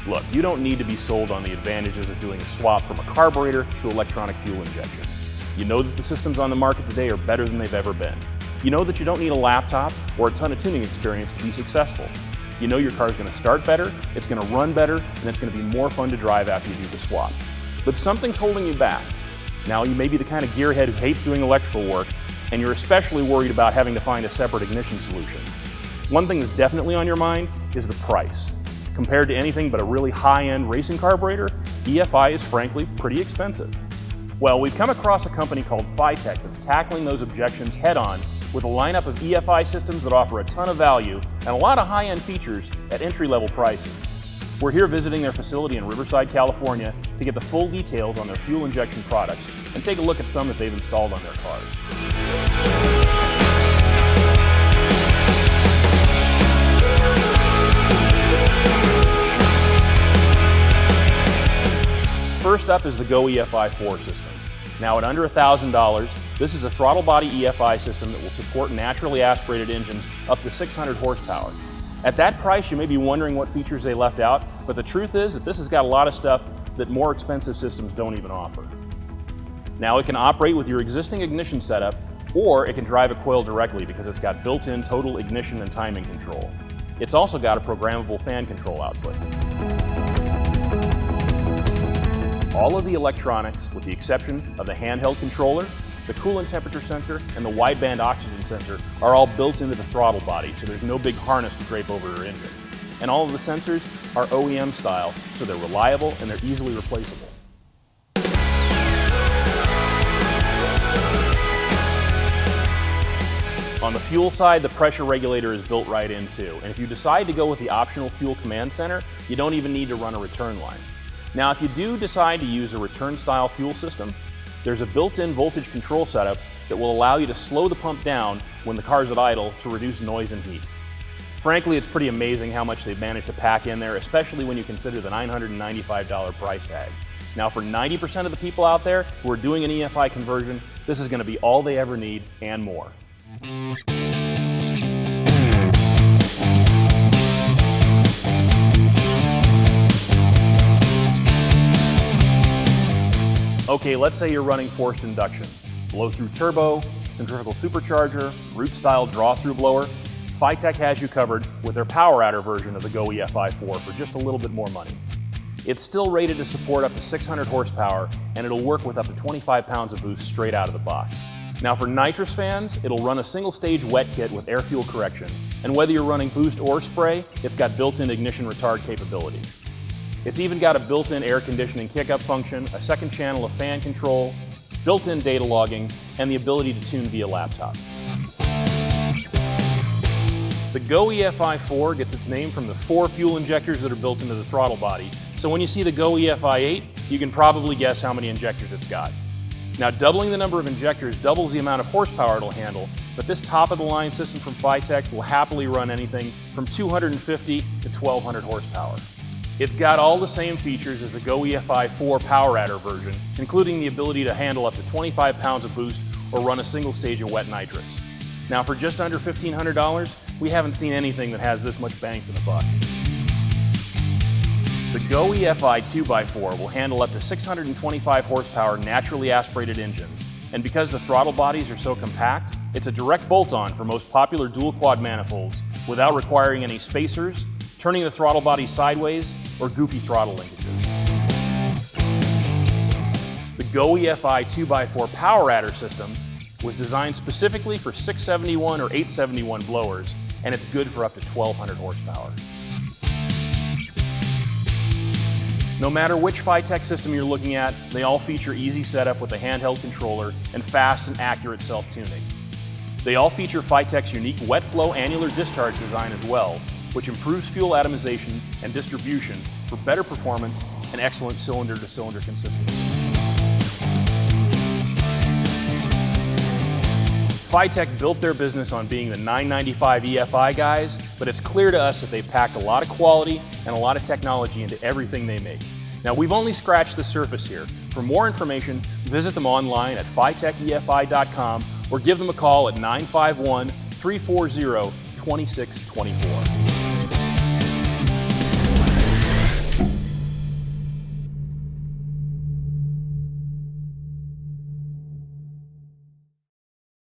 Look, you don't need to be sold on the advantages of doing a swap from a carburetor to electronic fuel injection. You know that the systems on the market today are better than they've ever been. You know that you don't need a laptop or a ton of tuning experience to be successful. You know your car's going to start better, it's going to run better, and it's going to be more fun to drive after you do the swap. But something's holding you back. Now, you may be the kind of gearhead who hates doing electrical work, and you're especially worried about having to find a separate ignition solution. One thing that's definitely on your mind is the price. Compared to anything but a really high-end racing carburetor, EFI is frankly pretty expensive. Well, we've come across a company called FiTech that's tackling those objections head-on with a lineup of EFI systems that offer a ton of value and a lot of high-end features at entry-level prices. We're here visiting their facility in Riverside, California to get the full details on their fuel injection products and take a look at some that they've installed on their cars. First up is the Go EFI 4 system. Now at under $1,000, this is a throttle body EFI system that will support naturally aspirated engines up to 600 horsepower. At that price, you may be wondering what features they left out, but the truth is that this has got a lot of stuff that more expensive systems don't even offer. Now it can operate with your existing ignition setup, or it can drive a coil directly because it's got built-in total ignition and timing control. It's also got a programmable fan control output. All of the electronics, with the exception of the handheld controller, the coolant temperature sensor, and the wideband oxygen sensor, are all built into the throttle body, so there's no big harness to drape over your engine. And all of the sensors are OEM style, so they're reliable and they're easily replaceable. On the fuel side, the pressure regulator is built right in too, and if you decide to go with the optional fuel command center, you don't even need to run a return line. Now, if you do decide to use a return-style fuel system, there's a built-in voltage control setup that will allow you to slow the pump down when the car's at idle to reduce noise and heat. Frankly, it's pretty amazing how much they've managed to pack in there, especially when you consider the $995 price tag. Now, for 90% of the people out there who are doing an EFI conversion, this is going to be all they ever need and more. Okay, let's say you're running forced induction. Blow-through turbo, centrifugal supercharger, root-style draw-through blower. FiTech has you covered with their power adder version of the Go EFI 4 for just a little bit more money. It's still rated to support up to 600 horsepower, and it'll work with up to 25 pounds of boost straight out of the box. Now for nitrous fans, it'll run a single-stage wet kit with air-fuel correction, and whether you're running boost or spray, it's got built-in ignition retard capability. It's even got a built-in air conditioning kick-up function, a second channel of fan control, built-in data logging, and the ability to tune via laptop. The Go EFI 4 gets its name from the 4 fuel injectors that are built into the throttle body, so when you see the Go EFI 8, you can probably guess how many injectors it's got. Now, doubling the number of injectors doubles the amount of horsepower it'll handle, but this top-of-the-line system from FiTech will happily run anything from 250 to 1,200 horsepower. It's got all the same features as the Go EFI 4 power adder version, including the ability to handle up to 25 pounds of boost or run a single stage of wet nitrous. Now, for just under $1,500, we haven't seen anything that has this much bang for the buck. The Go EFI 2x4 will handle up to 625 horsepower naturally aspirated engines, and because the throttle bodies are so compact, it's a direct bolt-on for most popular dual quad manifolds without requiring any spacers, turning the throttle body sideways, or goofy throttle linkages. The Go EFI 2x4 power adder system was designed specifically for 671 or 871 blowers, and it's good for up to 1,200 horsepower. No matter which FiTech system you're looking at, they all feature easy setup with a handheld controller and fast and accurate self-tuning. They all feature FiTech's unique wet flow annular discharge design as well, which improves fuel atomization and distribution for better performance and excellent cylinder-to-cylinder consistency. FiTech built their business on being the $995 EFI guys, but it's clear to us that they've packed a lot of quality and a lot of technology into everything they make. Now, we've only scratched the surface here. For more information, visit them online at FiTechEFI.com or give them a call at 951-340-2624.